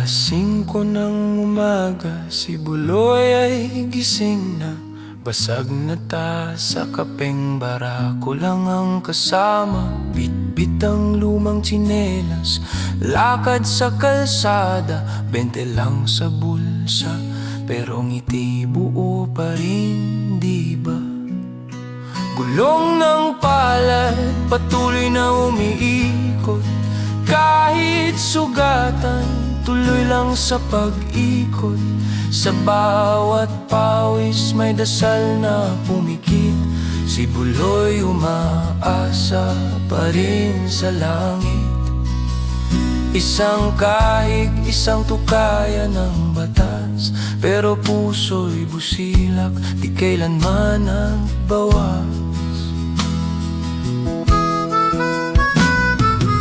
5 ng umaga, si Buloy ay gising na. Basag na ta sa kapeng barako lang ang kasama. Bitbit ang lumang tsinelas, lakad sa kalsada. 20 lang sa bulsa, pero ngiti buo pa rin, di ba? Gulong ng palad, patuloy na umiikot. Kahit sugatan, tuloy lang sa pag-ikot. Sa bawat pawis may dasal na pumikit. Si Buloy umaasa pa rin sa langit. Isang kahig, isang tukaya ng batas, pero puso'y busilak, di kailanman ang bawas.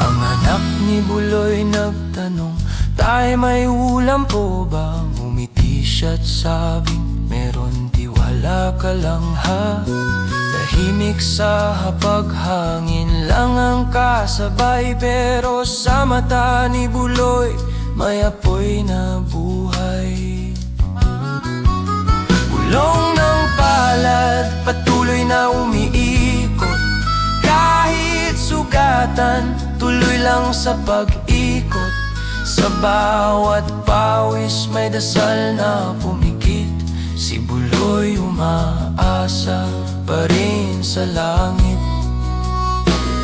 Ang anak ni Buloy nagtanong, "Tay, may ulam po ba?" Ngumiti siya't sabing, "Meron, tiwala ka lang ha." Tahimik sa hapaghangin lang ang kasabay, pero sa mata ni Buloy may apoy na buhay. Gulong ng palad, patuloy na umiikot. Kahit sugatan, tuloy lang sa pag-ikot. Sa bawat pawis may dasal na pumikit. Si Buloy umaasa pa rin sa langit.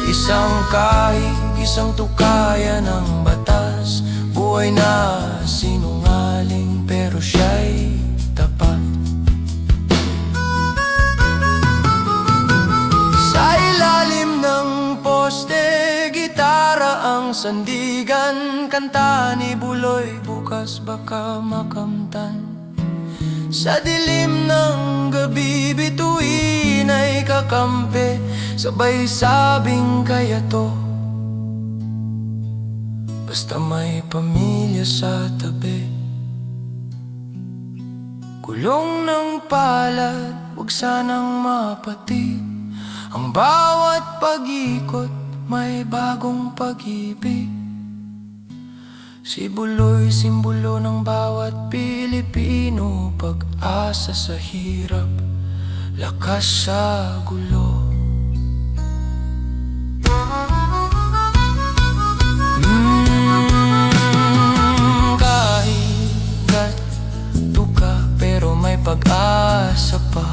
Isang kahig, isang tukaya ng batas. Buhay na sinungaling, pero siya'y tapat. Sa ilalim ng poste, gitara ang sandigan. Kanta ni Buloy, bukas baka makamtan. Sa dilim ng gabi, bituin ay kakampi. Sabay sabing kaya to, basta may pamilya sa tabi. Gulong ng palad, huwag sanang mapatid. Ang bawat pag-ikot may bagong pag-ibig. Si Buloy, simbolo ng bawat Pilipino. Pag-asa sa hirap, lakas sa gulo. Kahit tuka, pero may pag-asa pa.